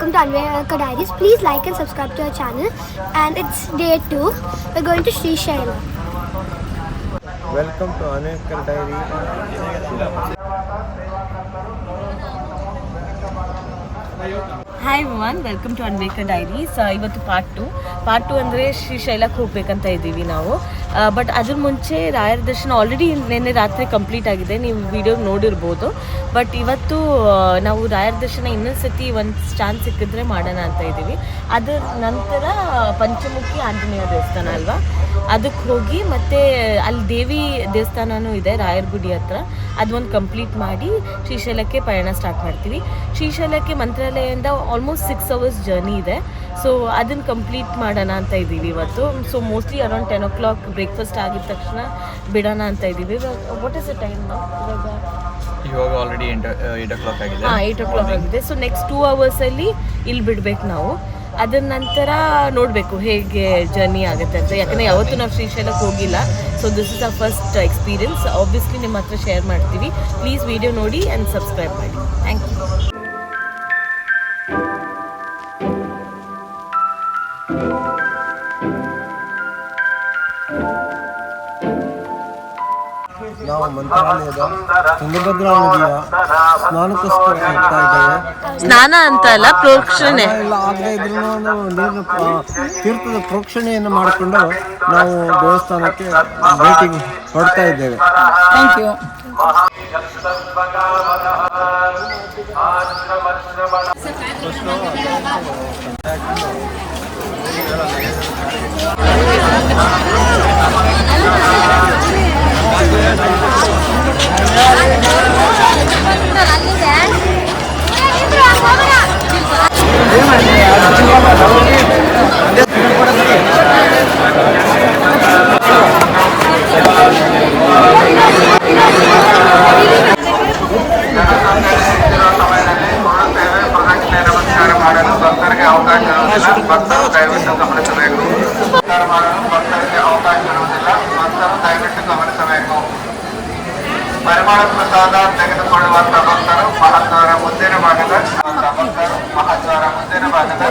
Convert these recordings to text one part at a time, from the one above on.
welcome to Anveka Diaries. Please like and subscribe to our channel. And it's day 2. We're going to Sri Shaila. Welcome to Anveka Diaries. Hi everyone, welcome to Anveka Diaries. ಇವತ್ತು part 2 ಅಂದರೆ ಶ್ರೀಶೈಲಕ್ಕೆ ಹೋಗ್ಬೇಕಂತ ಇದ್ದೀವಿ ನಾವು. But ಅದ್ರ ಮುಂಚೆ ರಾಯರ ದರ್ಶನ already ನಿನ್ನೆ ರಾತ್ರಿ ಕಂಪ್ಲೀಟ್ ಆಗಿದೆ, ನೀವು ವಿಡಿಯೋ ನೋಡಿರ್ಬೋದು. ಬಟ್ ಇವತ್ತು ನಾವು ರಾಯರ ದರ್ಶನ ಇನ್ನೊಂದು ಸತಿ ಒಂದು ಚಾನ್ಸ್ ಸಿಕ್ಕಿದ್ರೆ ಮಾಡೋಣ ಅಂತ ಇದ್ದೀವಿ. ಅದರ ನಂತರ ಪಂಚಮುಖಿ ಆಂಜನೇಯ ದೇವಸ್ಥಾನ ಅಲ್ವಾ, ಅದಕ್ಕೆ ಹೋಗಿ ಮತ್ತೆ ಅಲ್ಲಿ ದೇವಿ ದೇವಸ್ಥಾನನೂ ಇದೆ ರಾಯರ ಗುಡಿ ಹತ್ರ, ಅದೊಂದು ಕಂಪ್ಲೀಟ್ ಮಾಡಿ ಶ್ರೀಶೈಲಕ್ಕೆ ಪಯಣ ಸ್ಟಾರ್ಟ್ ಮಾಡ್ತೀವಿ. ಶ್ರೀಶೈಲಕ್ಕೆ ಮಂತ್ರಾಲಯದಿಂದ ಆಲ್ಮೋಸ್ಟ್ 6 hours ಜರ್ನಿ ಇದೆ. ಸೊ ಅದನ್ನು ಕಂಪ್ಲೀಟ್ ಮಾಡೋಣ ಅಂತ ಇದ್ದೀವಿ ಇವತ್ತು. So mostly around 10 o'clock breakfast ಆಗಿದ ತಕ್ಷಣ ಬಿಡೋಣ ಅಂತ ಇದ್ದೀವಿ. ವಾಟ್ ಇಸ್ ದ ಟೈಮ್ ಇವಾಗ ಆಲ್ರೆಡಿ 8 o'clock ಆಗಿದೆ. 8 o'clock ಆಗಿದೆ. ಸೊ ನೆಕ್ಸ್ಟ್ 2 hours ಇಲ್ಲಿ ಬಿಡ್ಬೇಕು ನಾವು. ಅದರ ನಂತರ ನೋಡಬೇಕು ಹೇಗೆ ಜರ್ನಿ ಆಗುತ್ತೆ ಅಂತ, ಯಾಕಂದರೆ ಯಾವತ್ತೂ ನಾವು ಶ್ರೀಶೈಲಕ್ಕೆ ಹೋಗಿಲ್ಲ. So this is a first experience. Obviously ನಿಮ್ಮ ಹತ್ರ ಶೇರ್ ಮಾಡ್ತೀವಿ. ಪ್ಲೀಸ್ ವಿಡಿಯೋ ನೋಡಿ ಆ್ಯಂಡ್ ಸಬ್ಸ್ಕ್ರೈಬ್ ಮಾಡಿ. Thank you. ನಾವು ಮಂತ್ರಾಲಯದ ತುಂಗಭದ್ರಾ ನದಿಯ ಸ್ನಾನಕ್ಕೋಸ್ಕರ ಹೋಗ್ತಾ ಇದ್ದೇವೆ. ಸ್ನಾನ ಅಂತ ಅಲ್ಲ, ಪ್ರೋಕ್ಷಣೆ ಎಲ್ಲ ಆಗದೆ ಇದ್ರೂ ನೀರಿನ ತೀರ್ಥದ ಪ್ರೋಕ್ಷಣೆಯನ್ನು ಮಾಡಿಕೊಂಡು ನಾವು ದೇವಸ್ಥಾನಕ್ಕೆ ಭೇಟಿ ಹೊಡ್ತಾ ಇದ್ದೇವೆ. Thank you. ಪರಿಮಳ ಪ್ರಸಾದ ತೆಗೆದುಕೊಳ್ಳುವಂತ ಭಕ್ತರು ಮಹಾದ್ವಾರ ಮುಂದಿನ ಭಾಗದ ಭಕ್ತರು ಮಹಾದ್ವಾರ ಮುಂದಿನ ಭಾಗದ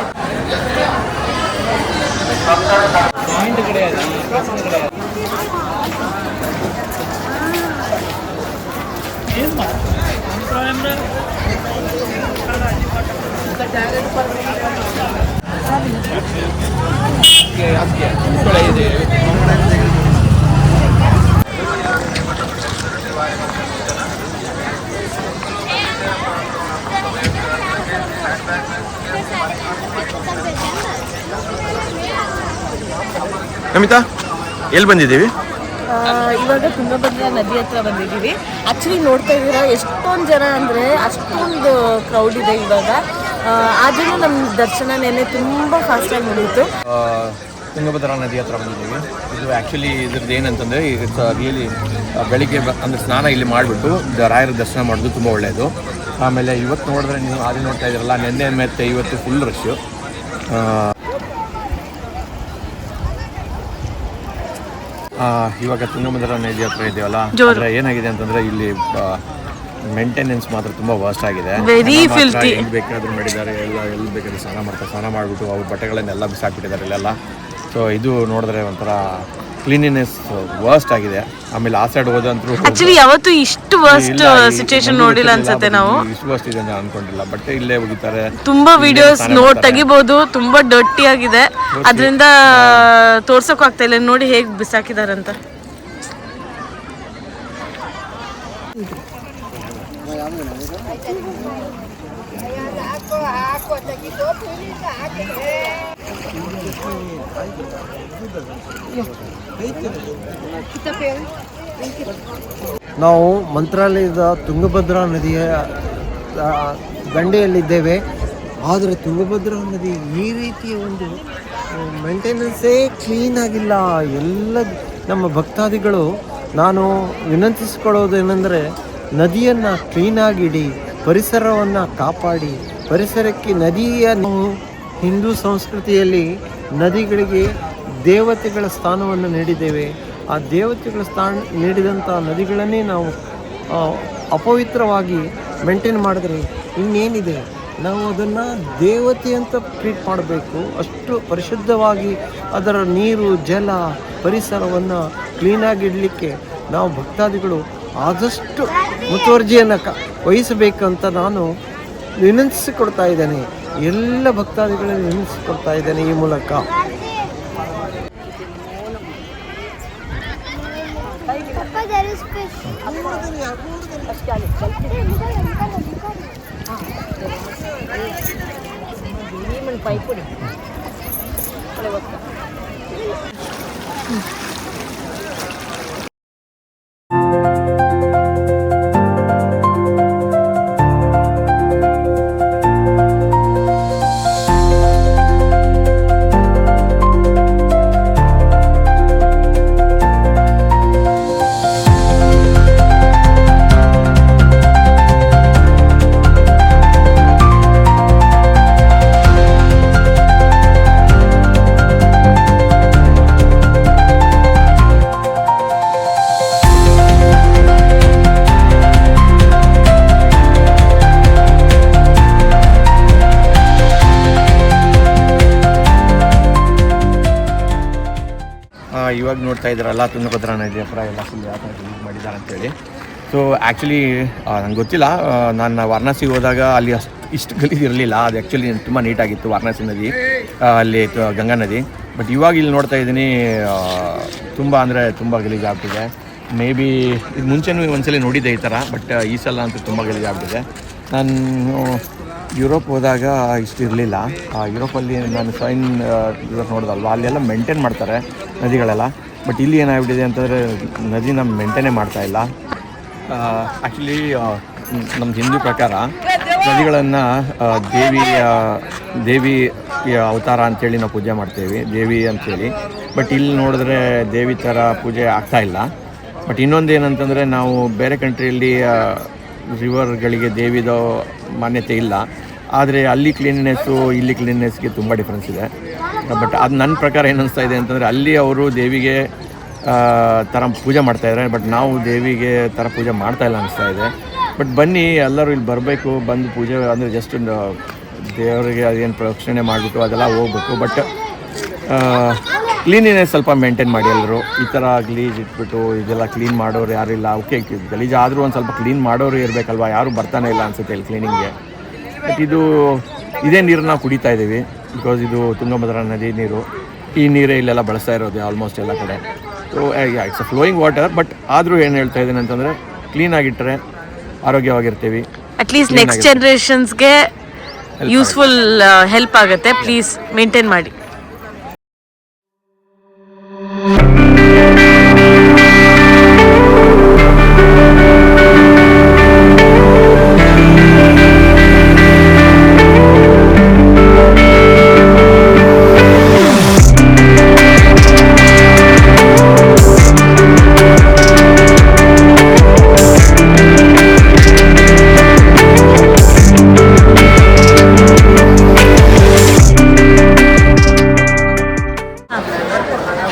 ನಮಿತಾ, ಎಲ್ಲಿ ಬಂದಿದ್ದೀವಿ? ಇವಾಗ ತುಂಗಭದ್ರಾ ನದಿ ಹತ್ರ ಬಂದಿದ್ದೀವಿ. ಆ್ಯಕ್ಚುಲಿ ನೋಡ್ತಾ ಇದ್ದೀರಾ ಎಷ್ಟೊಂದು ಜನ ಅಂದರೆ ಅಷ್ಟೊಂದು ಕ್ರೌಡ್ ಇದೆ ಇವಾಗ. ಆದ್ರೂ ನಮ್ಮ ದರ್ಶನ ನೆನ್ನೆ ತುಂಬ ಫಾಸ್ಟಾಗಿ ಮುಗಿಯಿತು. ತುಂಗಭದ್ರಾ ನದಿ ಹತ್ರ ಬಂದಿದ್ದೀವಿ. ಇದು ಆ್ಯಕ್ಚುಲಿ ಇದ್ರದ್ದು ಏನಂತಂದರೆ ಇಟ್ಸ್ ರಿಯಲಿ ಬೆಳಿಗ್ಗೆ ಅಂದರೆ ಸ್ನಾನ ಇಲ್ಲಿ ಮಾಡಿಬಿಟ್ಟು ರಾಯರ ದರ್ಶನ ಮಾಡೋದು ತುಂಬ ಒಳ್ಳೆಯದು. ಆಮೇಲೆ ಇವತ್ತು ನೋಡಿದ್ರೆ ನೀವು ಅಲ್ಲಿ ನೋಡ್ತಾ ಇದ್ದೀರಲ್ಲ, ನೆನ್ನೆ ಮತ್ತು ಇವತ್ತು ಫುಲ್ ರಶ್ಶು. ಇವಾಗ ತುಂಗಭದ್ರಾ ನದಿ ಹತ್ರ ಇದೆಯಲ್ಲ, ಅಂದರೆ ಏನಾಗಿದೆ ಅಂತಂದರೆ ಇಲ್ಲಿ ಮೇಂಟೆನೆನ್ಸ್ ಮಾತ್ರ ತುಂಬ ವರ್ಸ್ಟ್ ಆಗಿದೆ. ಎಲ್ಲಿ ಬೇಕಾದ್ರೂ ಮಾಡಿದ್ದಾರೆ, ಎಲ್ಲಿ ಬೇಕಾದ್ರೂ ಸ್ನಾನ ಮಾಡಿಬಿಟ್ಟು ಅವ್ರ ಬಟ್ಟೆಗಳನ್ನೆಲ್ಲ ಬಿಸಾಕ್ಬಿಟ್ಟಿದ್ದಾರೆ ಇಲ್ಲೆಲ್ಲ. ಸೊ ಇದು ನೋಡಿದ್ರೆ ಒಂಥರ ಕ್ಲೀನಿನೆಸ್ ವರ್ಸ್ಟ್ ಆಗಿದೆ. ಆಮೇಲೆ ಆ ಸೈಡ್ ಹೋದಂತೂ ಆಕ್ಚುಲಿ ಯಾವತ್ತೂ ಇಷ್ಟು ವರ್ಸ್ಟ್ ಸಿಚುಯೇಷನ್ ನೋಡಿಲ್ಲ ಅನ್ಸುತ್ತೆ ನಾವು. ಇಷ್ಟು ವರ್ಸ್ಟ್ ಇದೆ ಅಂತ ಅನ್ಕೊಂಡಿಲ್ಲ. ಬಟ್ ಇಲ್ಲೇ ಹೋಗಿದ್ದಾರೆ, ತುಂಬಾ ವಿಡಿಯೋಸ್ ತೆಗಿಬಹುದು. ತುಂಬಾ ಡರ್ಟಿ ಆಗಿದೆ, ಅದರಿಂದ ತೋರ್ಸೋಕೆ ಆಗ್ತಾ ಇಲ್ಲ. ನೋಡಿ ಹೇಗೆ ಬಿಸಾಕಿದಾರಂತ. ನಾವು ಮಂತ್ರಾಲಯದ ತುಂಗಭದ್ರಾ ನದಿಯ ದಂಡೆಯಲ್ಲಿದ್ದೇವೆ. ಆದರೆ ತುಂಗಭದ್ರಾ ನದಿ ಈ ರೀತಿಯ ಒಂದು ಮೇಂಟೆನೆನ್ಸೇ ಕ್ಲೀನ್ ಆಗಿಲ್ಲ. ಎಲ್ಲ ನಮ್ಮ ಭಕ್ತಾದಿಗಳು ನಾನು ವಿನಂತಿಸಿಕೊಳ್ಳೋದೇನೆಂದರೆ, ನದಿಯನ್ನು ಕ್ಲೀನಾಗಿಡಿ, ಪರಿಸರವನ್ನು ಕಾಪಾಡಿ. ಪರಿಸರಕ್ಕೆ ನದಿಯ ಹಿಂದೂ ಸಂಸ್ಕೃತಿಯಲ್ಲಿ ನದಿಗಳಿಗೆ ದೇವತೆಗಳ ಸ್ಥಾನವನ್ನು ನೀಡಿದ್ದೇವೆ. ಆ ದೇವತೆಗಳ ನೀಡಿದಂಥ ನದಿಗಳನ್ನೇ ನಾವು ಅಪವಿತ್ರವಾಗಿ ಮೇಂಟೈನ್ ಮಾಡಿದ್ರೆ ಇನ್ನೇನಿದೆ? ನಾವು ಅದನ್ನು ದೇವತೆ ಅಂತ ಟ್ರೀಟ್ ಮಾಡಬೇಕು. ಅಷ್ಟು ಪರಿಶುದ್ಧವಾಗಿ ಅದರ ನೀರು, ಜಲ, ಪರಿಸರವನ್ನು ಕ್ಲೀನಾಗಿಡಲಿಕ್ಕೆ ನಾವು ಭಕ್ತಾದಿಗಳು ಆದಷ್ಟು ಮುತುವರ್ಜಿಯನ್ನು ವಹಿಸಬೇಕಂತ ನಾನು ವಿನಂತಿಸಿಕೊಡ್ತಾ ಇದ್ದೇನೆ. ಎಲ್ಲ ಭಕ್ತಾದಿಗಳನ್ನು ವಿನಂತಿಸಿಕೊಡ್ತಾ ಇದ್ದೇನೆ ಈ ಮೂಲಕ. Papa, there is fish. ಇವಾಗ ನೋಡ್ತಾ ಇದ್ದಾರಲ್ಲ ತುಂಗಭದ್ರಾ ನದಿ ಹತ್ರ ಎಲ್ಲ ಫುಲ್ ಯಾವ ಥರ ಯೂಸ್ ಮಾಡಿದ್ದಾರೆ ಅಂತೇಳಿ. ಸೊ ಆ್ಯಕ್ಚುಲಿ ನಂಗೆ ಗೊತ್ತಿಲ್ಲ, ನಾನು ವಾರಣಾಸಿಗೆ ಹೋದಾಗ ಅಲ್ಲಿ ಇಷ್ಟು ಗಲೀಜು ಇರಲಿಲ್ಲ. ಅದು ಆ್ಯಕ್ಚುಲಿ ತುಂಬ ನೀಟಾಗಿತ್ತು ವಾರಣಾಸಿ ನದಿ, ಅಲ್ಲಿ ಗಂಗಾ ನದಿ. ಬಟ್ ಇವಾಗ ಇಲ್ಲಿ ನೋಡ್ತಾ ಇದ್ದೀನಿ ತುಂಬ ಅಂದರೆ ತುಂಬ ಗಲೀಜಾಗ್ಬಿಟ್ಟಿದೆ. ಮೇ ಬಿ ಇದು ಮುಂಚೆನೂ ಒಂದ್ಸಲ ನೋಡಿದ್ದೆ ಈ ಥರ, ಬಟ್ ಈ ಸಲ ಅಂತೂ ತುಂಬ ಗಲೀಜಾಗ್ಬಿಟ್ಟಿದೆ. ನಾನು ಯುರೋಪ್ ಹೋದಾಗ ಇಷ್ಟು ಇರಲಿಲ್ಲ. ಯುರೋಪಲ್ಲಿ ನಾನು ಸೈನ್ ರಿವರ್ ನೋಡಿದಲ್ವ, ಅಲ್ಲೆಲ್ಲ ಮೇಂಟೈನ್ ಮಾಡ್ತಾರೆ ನದಿಗಳೆಲ್ಲ. ಬಟ್ ಇಲ್ಲಿ ಏನಾಗ್ಬಿಟ್ಟಿದೆ ಅಂತಂದರೆ ನದಿನ ಮೇಂಟೈನೇ ಮಾಡ್ತಾಯಿಲ್ಲ. ಆ್ಯಕ್ಚುಲಿ ನಮ್ಮ ಹಿಂದೂ ಪ್ರಕಾರ ನದಿಗಳನ್ನು ದೇವಿ ಅವತಾರ ಅಂಥೇಳಿ ನಾವು ಪೂಜೆ ಮಾಡ್ತೇವೆ, ದೇವಿ ಅಂಥೇಳಿ. ಬಟ್ ಇಲ್ಲಿ ನೋಡಿದ್ರೆ ದೇವಿ ಥರ ಪೂಜೆ ಆಗ್ತಾಯಿಲ್ಲ. ಬಟ್ ಇನ್ನೊಂದು ಏನಂತಂದರೆ, ನಾವು ಬೇರೆ ಕಂಟ್ರಿಯಲ್ಲಿ ರಿವರ್ಗಳಿಗೆ ದೇವಿದ ಮಾನ್ಯತೆ ಇಲ್ಲ, ಆದರೆ ಅಲ್ಲಿ ಕ್ಲೀನ್ನೆಸ್ಸು ಇಲ್ಲಿ ಕ್ಲೀನ್ನೆಸ್ಗೆ ತುಂಬ ಡಿಫ್ರೆನ್ಸ್ ಇದೆ. ಬಟ್ ಅದು ನನ್ನ ಪ್ರಕಾರ ಏನು ಅನಿಸ್ತಾ ಇದೆ ಅಂತಂದರೆ, ಅಲ್ಲಿ ಅವರು ದೇವಿಗೆ ಥರ ಪೂಜೆ ಮಾಡ್ತಾಯಿದ್ದಾರೆ, ಬಟ್ ನಾವು ದೇವಿಗೆ ಥರ ಪೂಜೆ ಮಾಡ್ತಾಯಿಲ್ಲ ಅನಿಸ್ತಾ ಇದೆ. ಬಟ್ ಬನ್ನಿ ಎಲ್ಲರೂ ಇಲ್ಲಿ ಬರಬೇಕು, ಬಂದು ಪೂಜೆ ಅಂದರೆ ಜಸ್ಟ್ ದೇವರಿಗೆ ಅದೇನು ಪ್ರದಕ್ಷಿಣೆ ಮಾಡಿಬಿಟ್ಟು ಅದೆಲ್ಲ ಹೋಗ್ಬೇಕು. ಬಟ್ ಕ್ಲೀನಿನೆಸ್ ಸ್ವಲ್ಪ ಮೇಂಟೈನ್ ಮಾಡಿ ಎಲ್ಲರೂ. ಈ ಥರ ಗಲೀಜ್ ಇಟ್ಬಿಟ್ಟು ಇದೆಲ್ಲ ಕ್ಲೀನ್ ಮಾಡೋರು ಯಾರಿಲ್ಲ. ಓಕೆ, ಗಲೀಜ್ ಆದರೂ ಒಂದು ಸ್ವಲ್ಪ ಕ್ಲೀನ್ ಮಾಡೋರು ಇರಬೇಕಲ್ವ, ಯಾರೂ ಬರ್ತಾನೆ ಇಲ್ಲ ಅನಿಸುತ್ತೆ ಇಲ್ಲಿ ಕ್ಲೀನಿಂಗ್ಗೆ. ಬಟ್ ಇದೇ ನೀರು ನಾವು ಕುಡಿತಾ ಇದ್ದೀವಿ, ಬಿಕಾಸ್ ಇದು ತುಂಗಭದ್ರಾ ನದಿ ನೀರು. ಈ ನೀರೇ ಇಲ್ಲೆಲ್ಲ ಬಳಸ್ತಾ ಇರೋದು ಆಲ್ಮೋಸ್ಟ್ ಎಲ್ಲ ಕಡೆ. So it's a flowing water. But ಆದರೂ ಏನು ಹೇಳ್ತಾ ಇದ್ದೀನಿ ಅಂತಂದರೆ, ಕ್ಲೀನಾಗಿಟ್ಟರೆ ಆರೋಗ್ಯವಾಗಿರ್ತೀವಿ. ಅಟ್ಲೀಸ್ಟ್ ನೆಕ್ಸ್ಟ್ ಜನ್ರೇಷನ್ಸ್ಗೆ ಯೂಸ್ಫುಲ್ ಹೆಲ್ಪ್ ಆಗುತ್ತೆ. ಪ್ಲೀಸ್ ಮೇಂಟೈನ್ ಮಾಡಿ.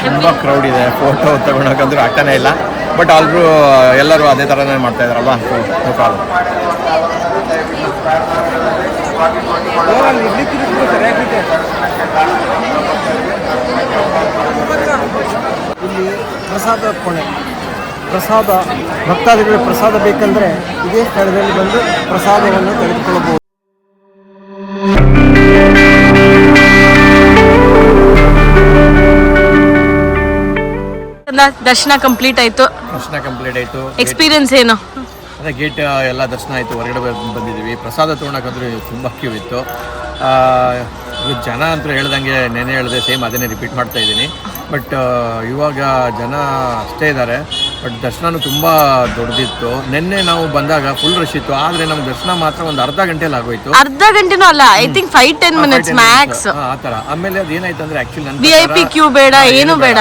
ತುಂಬ ಕ್ರೌಡ್ ಇದೆ, ಫೋಟೋ ತಗೊಳಕ್ಕಂದ್ರೂ ಆಗ್ತಾನೆ ಇಲ್ಲ. ಬಟ್ ಎಲ್ಲರೂ ಅದೇ ಥರನೇ ಮಾಡ್ತಾ ಇದ್ದಾರಲ್ವ, ನೋ ಪ್ರಾಬ್ಲಮ್. ಇಲ್ಲಿ ಪ್ರಸಾದ ಕೋಣೆ, ಪ್ರಸಾದ ಭಕ್ತಾದಿಗಳಿಗೆ ಪ್ರಸಾದ ಬೇಕಂದರೆ ಇದೇ ಸ್ಥಳದಲ್ಲಿ ಬಂದು ಪ್ರಸಾದವನ್ನು ತೆಗೆದುಕೊಳ್ಳಬಹುದು. ದರ್ಶನ ಕಂಪ್ಲೀಟ್ ಆಯ್ತು. ಎಕ್ಸ್ಪೀರಿಯನ್ಸ್ ಏನು? ಅದೇ ಗೇಟ್ ಎಲ್ಲ ದರ್ಶನ ಆಯಿತು, ಹೊರಗಡೆ ಬಂದಿದ್ದೀವಿ. ಪ್ರಸಾದ ತೊಗೊಳಕ್ಕಂದ್ರೆ ತುಂಬ ಕ್ಯೂ ಇತ್ತು. ಜನ ಅಂತೂ ಹೇಳ್ದಂಗೆ ನೆನೆ ಹೇಳಿದೆ, ಸೇಮ್ ಅದನ್ನೇ ರಿಪೀಟ್ ಮಾಡ್ತಾ ಇದ್ದೀನಿ. ಬಟ್ ಇವಾಗ ಜನ ಅಷ್ಟೇ ಇದ್ದಾರೆ. ಬಟ್ ದರ್ಶನನೂ ತುಂಬ ದೊಡ್ಡದಿತ್ತು. ನಿನ್ನೆ ನಾವು ಬಂದಾಗ ಫುಲ್ ರಶ್ ಇತ್ತು, ಆದರೆ ನಮ್ಗೆ ದರ್ಶನ ಮಾತ್ರ ಒಂದು ಅರ್ಧ ಗಂಟೆಲಿ ಆಗೋಯ್ತು. ಅರ್ಧ ಗಂಟೆನೂ ಅಲ್ಲ, ಐ ಥಿಂಕ್ 5-10 ಮಿನಿಟ್ಸ್ ಮ್ಯಾಕ್ಸ್ ಆ ಥರ. ಆಮೇಲೆ ಅದೇನಾಯ್ತು ಅಂದರೆ, ಆ್ಯಕ್ಚುಲಿ ನನ್ನ VIP ಕ್ಯೂ ಬೇಡ, ಏನು ಬೇಡ.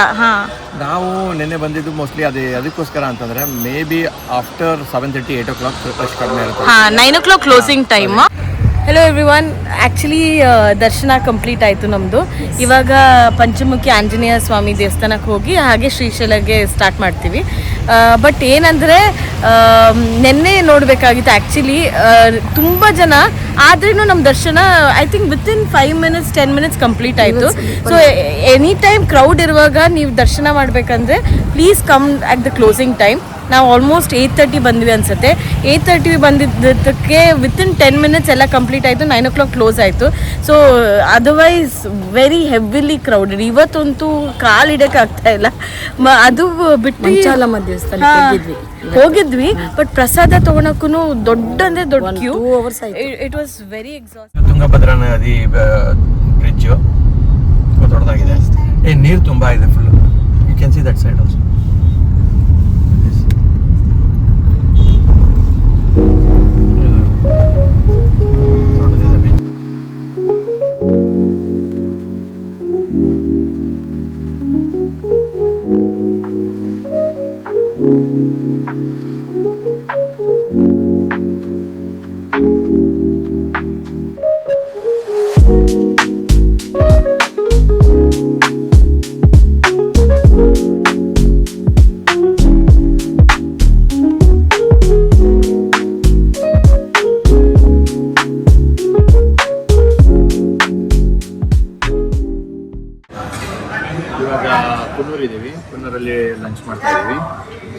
ನಾವು ನಿನ್ನೆ ಬಂದಿದ್ದು ಮೋಸ್ಟ್ಲಿ ಅದಕ್ಕೋಸ್ಕರ ಅಂತಂದರೆ, may be after 7:30, 8 o'clock rush ಕಡಿಮೆ ಇರುತ್ತೆ. 9 o'clock closing time. Hello everyone, actually ದರ್ಶನ ಕಂಪ್ಲೀಟ್ ಆಯಿತು ನಮ್ಮದು. ಇವಾಗ ಪಂಚಮುಖಿ ಆಂಜನೇಯ ಸ್ವಾಮಿ ದೇವಸ್ಥಾನಕ್ಕೆ ಹೋಗಿ ಹಾಗೆ ಶ್ರೀಶೈಲಗೆ ಸ್ಟಾರ್ಟ್ ಮಾಡ್ತೀವಿ. ಬಟ್ ಏನಂದರೆ, ನಿನ್ನೆ ನೋಡಬೇಕಾಗಿತ್ತು ಆ್ಯಕ್ಚುಲಿ. ತುಂಬ ಜನ ಆದ್ರೂ ನಮ್ಮ ದರ್ಶನ I think within 5 minutes 10 minutes complete ಆಯಿತು. ಸೊ ಎನಿ ಟೈಮ್ ಕ್ರೌಡ್ ಇರುವಾಗ ನೀವು ದರ್ಶನ ಮಾಡಬೇಕಂದ್ರೆ please come at the closing time. ನಾವು ಆಲ್ಮೋಸ್ಟ್ 8:30 ಬಂದ್ವಿ ಅನ್ಸುತ್ತೆ. 8:30 ಬಂದಿದ್ದಕ್ಕೆ ವಿತಿನ್ 10 minutes ಎಲ್ಲ ಕಂಪ್ಲೀಟ್ ಆಯಿತು. 9 o'clock ಕ್ಲೋಸ್ ಆಯಿತು. So otherwise very heavily crowded. ಇವತ್ತಂತೂ ಕಾಲಿಡಕ್ಕೆ ಆಗ್ತಾ ಇಲ್ಲ. ಅದು ಬಿಟ್ಟು ಹೋಗಿದ್ವಿ, ಬಟ್ ಪ್ರಸಾದ ತಗೊಳಕ್ಕೂ ದೊಡ್ಡ queue. It was very exhaust. Tungabhadra ನದಿ ಬ್ರಿಡ್ಜ್ ದೊಡ್ಡದಾಗಿದೆ. ನೀರು ತುಂಬಾ ಇದೆ full. You can see that side also. ಕುನ್ನೂರಲ್ಲಿ ಲಂಚ್ ಮಾಡ್ತಾ ಇದ್ದೀವಿ.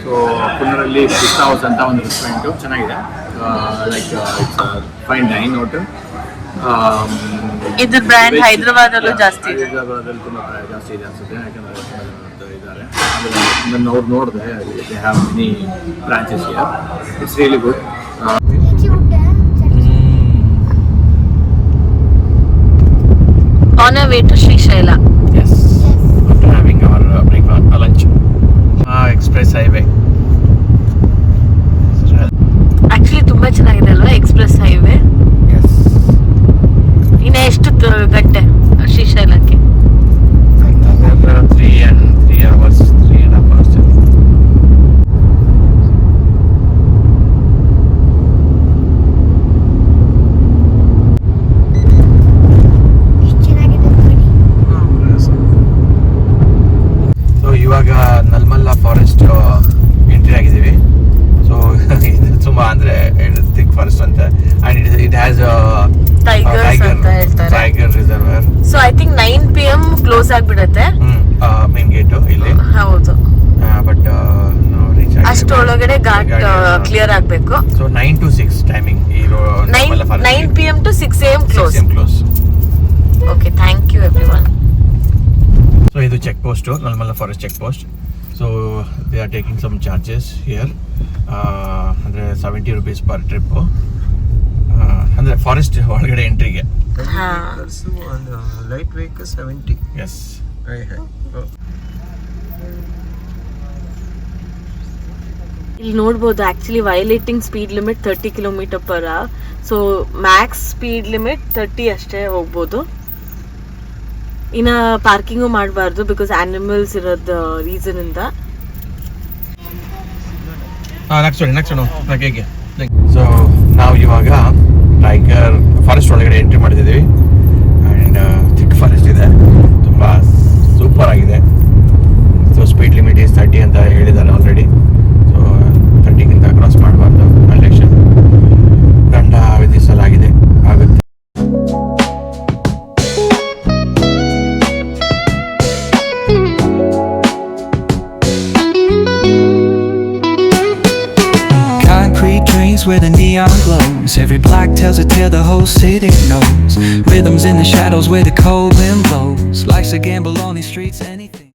ಸೊ ಕುನ್ನೂರಲ್ಲಿ ಪಿಸ್ತಾ ಹೌಸ್ ಅಂತ ಒಂದು ರೆಸ್ಟೋರೆಂಟು ಚೆನ್ನಾಗಿದೆ. Like it's fine dine hotel. ಇದ್ರ ಬ್ರ್ಯಾಂಡ್ ಹೈದರಾಬಾದಲ್ಲೂ ಜಾಸ್ತಿ ಇದೆ. ಹೈದರಾಬಾದಲ್ಲಿ ತುಂಬ ಜಾಸ್ತಿ ಇದೆ ಅನ್ಸುತ್ತೆ, ಯಾಕಂದರೆ ಇದ್ದಾರೆ. ನಾನು ಅವ್ರು ನೋಡಿದೆ, they have many branches here. It's really good. On a way to Srishaila. Having our breakfast, lunch. Express highway. Actually ತುಂಬಾ ಚೆನ್ನಾಗಿದೆ ಅಲ್ವಾ ಎಕ್ಸ್ಪ್ರೆಸ್ ಹೈವೇ? Yes. ಇನ್ನು ಎಷ್ಟು ಗಂಟೆ ಶ್ರೀಶೈಲಕ್ಕೆ? 3 hours, 3.5 hours. ಇವಾಗ ನಲ್ಮಲ್ಲ ಫಾರೆಸ್ಟ್ ಎಂಟ್ರಿ ಆಗಿದ್ದೀವಿ. ಸೊ ಇದು ತುಂಬ ಅಂದರೆ ಥಿಕ್ ಫಾರೆಸ್ಟ್ ಅಂತ. And it has tiger reserve. So I think 9 PM close ಆಗಿಬಿಡುತ್ತೆ ಮೇನ್ ಗೇಟು ಇಲ್ಲಿ. ಹೌದು, ಬಟ್ ನಾವು ರೀಚ್ ಆಗಿ ಅಷ್ಟೊಳಗಡೆ ಘಾಟ್ ಕ್ಲಿಯರ್ ಆಗಬೇಕು. So 9 to 6 timing. 9 PM to 6 AM close. Okay, thank you everyone. So ಇದು check post, Nallamala forest check post. So they are taking some charges here. ಅಂದರೆ 70 rupees ಪರ್ ಟ್ರಿಪ್ಪು. ಅಂದರೆ ಫಾರೆಸ್ಟ್ ಒಳಗಡೆ ಎಂಟ್ರಿಗೆ. Light vehicle 70. ಎಸ್. ಇಲ್ಲಿ ನೋಡ್ಬೋದು actually violating speed limit 30 km/h. So max speed limit 30 ಅಷ್ಟೇ ಹೋಗ್ಬೋದು. ಇನ್ನ ಪಾರ್ಕಿಂಗು ಮಾಡಬಾರ್ದು ಬಿಕಾಸ್ ಆನಿಮಲ್ಸ್ ಇರೋದು ರೀಸನ್ ಇಂದ. ಸೊ ನಾವು ಇವಾಗ ಟೈಗರ್ ಫಾರೆಸ್ಟ್ ಒಳಗಡೆ ಎಂಟ್ರಿ ಮಾಡಿದ್ದೀವಿ. ಆ್ಯಂಡ್ ಥಿಕ್ ಫಾರೆಸ್ಟ್ ಇದೆ, ತುಂಬ ಸೂಪರ್ ಆಗಿದೆ. ಸೊ ಸ್ಪೀಡ್ ಲಿಮಿಟ್ ಈಸ್ 30 ಅಂತ ಹೇಳಿದ್ದಾರೆ ಆಲ್ರೆಡಿ. ಸೊ 30ಗಿಂತ ಕ್ರಾಸ್ ಮಾಡಬಾರ್ದು. ಕಂಡಕ್ಷನ್ ದಂಡ ವಿಧಿಸಲಾಗಿದೆ, ಆಗುತ್ತೆ. Where the neon glows, every block tells a tale the whole city knows. Rhythms in the shadows where the cold wind blows. Life's a gamble on these streets, anything